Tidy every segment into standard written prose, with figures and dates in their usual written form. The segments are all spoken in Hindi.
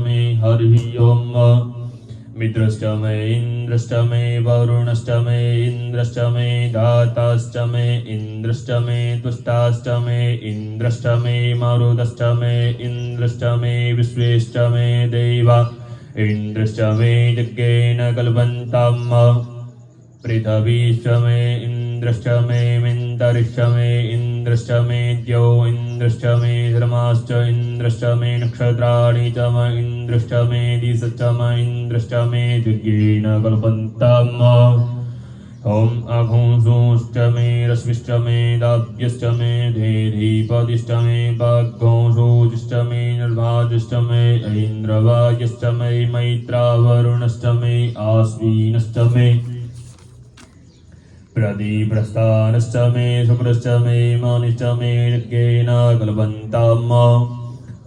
मे हरि ओम मित्रश्च मे इन्द्रश्च मे वरुणश्च मे इन्द्रश्च मे दाताश्च मे इन्द्रश्च मे तुष्टाश्च मे इन्द्रश्च मे मरुदश्च मे इन्द्रश्च मे विश्वेश्च मे देवा इन्द्रश्च मे यज्ञेन कल्पन्ताम् पृथिवीश्च मे इन्द्रश्च मे मिन्तरिश्च मे इन्द्रश्च मे द्यौ इन्द्रश्च मे धर्माश्च इन्द्रश्च मे नक्षत्राणि च म इन्द्रश्च मे दिशश्च म इन्द्रश्च मे यज्ञेन कल्पन्ताम् ॐ अघोंसोश्च मे रश्मिश्च मे दाभ्यश्च मे धेधिपतिश्च मे वाग्घोंसोश्च मे निर्भाजश्च मे ऐन्द्रवायश्च मे मैत्रावरुणश्च मे आश्विनश्च मे प्रदीप्रस्थानश्च मे शुक्रश्च मे मानिश्च मे यज्ञेन कल्पन्ताम्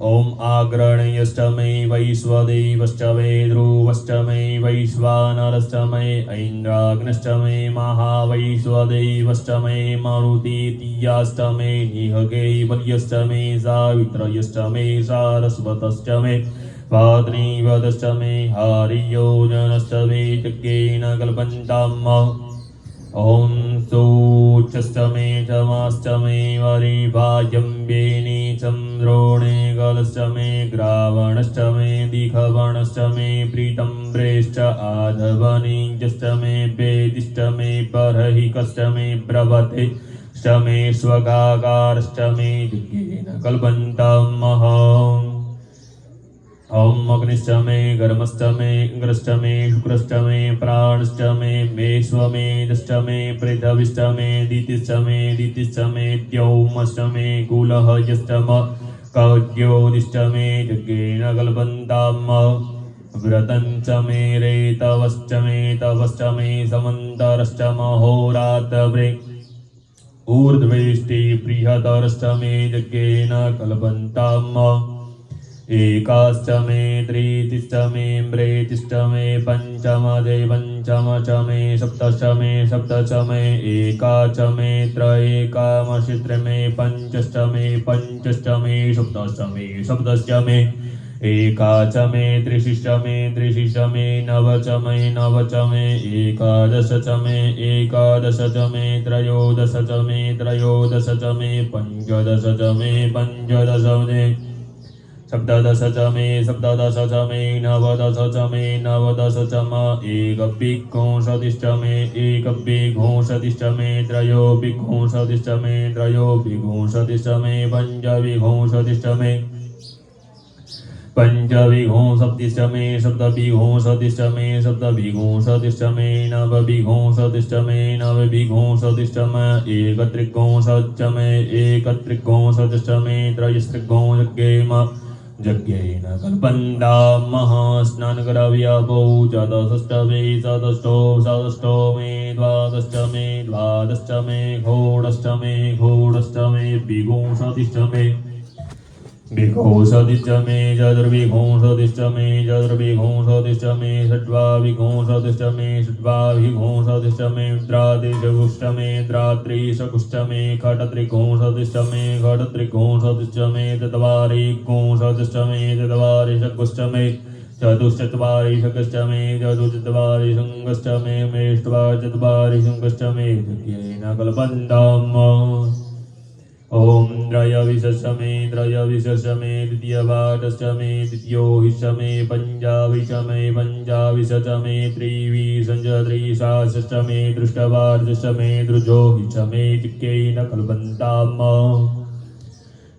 ॐ आग्रणेयश्च मे वैश्वदेवश्च मे ध्रुवश्च मे वैश्वानरश्च मे ऐन्द्राग्नश्च मे महावैश्वदेवश्च मे मारुतितीयाश्च मे निहगैवल्यश्च मे सावित्रयश्च मे सारस्वतश्च मे भाद्रीवदश्च मे हरियोजनश्च मे यज्ञेन कल्पन्ताम् ॐ सूचश्च मे चमाश्च मे वरिभाजम्बेनि चन्द्रोणेगलश्च मे ग्रावणश्च मे दिखवणश्च मे प्रीतम्ब्रेश्च आधवनिजश्च मे वेदिश्च मे बर्हिकश्च मे ब्रवतेश्च मे स्वगाकारश्च मे यज्ञेन कल्पन्ताम् ॐ अग्निश्च मे गर्मश्च मे इन्द्रश्च मे शुक्रश्च मे प्राणश्च मे मेष्वमेधश्च मे पृथिवीश्च मे दितिश्च मे दितिश्च मे द्यौमश्च मे कुलः यश्च म कौद्योदिश्च मे यज्ञेन कल्पन्ताम् व्रतञ्च मे रेतवश्च मे तवश्च मे समन्तरश्च महोरात्रवृ ऊर्ध्वेष्टि बृहतरश्च मे यज्ञेन कल्पन्ताम् एकाश्च मे त्रितिश्च मे म्रेतिश्च मे पञ्चमदे पञ्चम च मे सप्तश्च मे सप्त च मे एका च मे त्रयेकामशित्र मे पञ्चश्च मे पञ्चश्च मे सप्तश्च मे सप्तश्च मे एका च मे त्रिशिश्च मे त्रिशिश्च मे नव च मे नव च मे एकादश च मे एकादश च मे त्रयोदश च मे त्रयोदश च मे पञ्चदश च मे पञ्चदश मे सप्तदश च मे सप्तदश च मे नवदश च मे नवदश च म एकविंशतिश्च मे एकविंशतिश्च मे त्रयोविंशतिश्च मे त्रयोविंशतिश्च मे पञ्चविंशतिश्च मे पंचविंशतिश्च मे सप्तविंशतिश्च मे सप्तविंशतिश्च मे नवविंशतिश्च मे नवविंशतिश्च मे एकत्रिंशच्च मे एकत्रिंशतिश्च मे त्रयस्त्रिंशज्ञेम यज्ञेन कल्पन्ताम् स्नानकराव्यापौ चतुष्ट मे चतुष्टो चतुष्टो मे द्वादश्च मे द्वादश्च मे षोडश्च मे षोडश्च मे विंशतिश्च मे विंशतिश्च मे चतुर्विंशतिश्च मे चतुर्विंशतिश्च मे षड्विंशतिश्च मे षड्विंशतिश्च मे द्वात्रिंशत्श्च मे द्वात्रिंशत्श्च मे षट्त्रिंशत्श्च मे षट्त्रिंशत्श्च मे चत्वारिंशत्श्च मे चत्वारिंशत्श्च मे चतुश्चत्वारिंशत्श्च मे चतुश्चत्वारिंशत्श्च मे मेष्टवाचत्वारिंशत्श्च मे यज्ञेन कल्पन्ताम् ॐ त्रयोविंशश्च मे त्रयोविंशश्च मे द्वितीयवादश्च मे द्वितीयोहिश्च मे पञ्चविंश मे पञ्चविंशश्च मे त्रिविंशश्च त्रिसहस्रश्च मे दृष्टवादश्च मे दृजोहिश्च मे यज्ञेन कल्पन्ताम्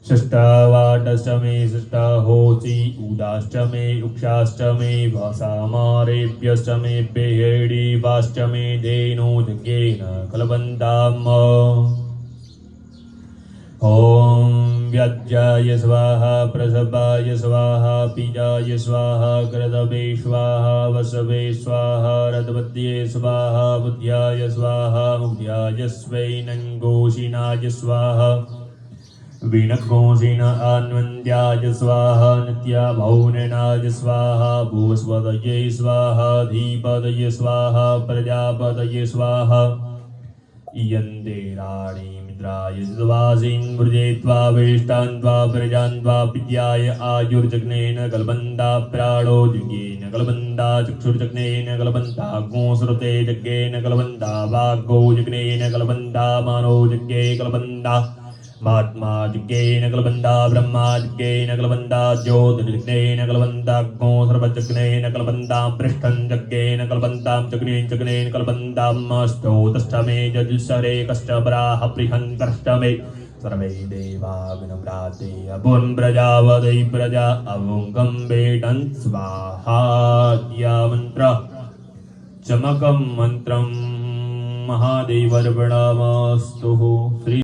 षष्ठवादश्च मे षष्ठहोषि उदाश्च मे उक्षाश्च मे वसामारेभ्यश्च मे पेहेडिवाश्च मे धेनो यज्ञेन कल्पन्ताम् ॐ व्याज्याय स्वाहा प्रसवाय स्वाहा पीजाय स्वाहा क्रतवे स्वाहा वसवे स्वाहा रथमध्ये स्वाहा बुद्ध्याय स्वाहा मुग्ध्याय स्वैनङ्गोषिणाय स्वाहा वीणघोषिण अन्वन्द्याय स्वाहा नित्याभौननाय स्वाहा भूस्वदये स्वाहा धीपदये स्वाहा प्रजापदये स्वाहा इयन्ते राणीं इंद्राय सुवासीन् वृजेत्वा वेष्टान्त्वा प्रजान्त्वा विद्याय आयुर्जग्नेन कल्पन्ता प्राणो यज्ञेन कल्पन्ता चक्षुर्जग्नेन कल्पन्ता गोश्रुते यज्ञेन कल्पन्ता वाग्गो यज्ञेन कल्पन्ता मानो यज्ञे कल्पन्ता महात्मा यज्ञेन कल्पन्ता ब्रह्मा यज्ञेन कल्पन्ता ज्योतिर्यज्ञेन कल्पन्ता अग्नो सर्वयज्ञेन कल्पन्ता पृष्ठं यज्ञेन कल्पन्ता यज्ञेन स्तोतष्टमे यजुषरे कष्टपराः बृहन्कष्टमे सर्वे देवाग्नव्राते अपुन् प्रजावदै प्रजा अवुङ्गं वेटन् स्वाहा मन्त्र चमकं मन्त्रं महादेवर्पणामस्तु श्री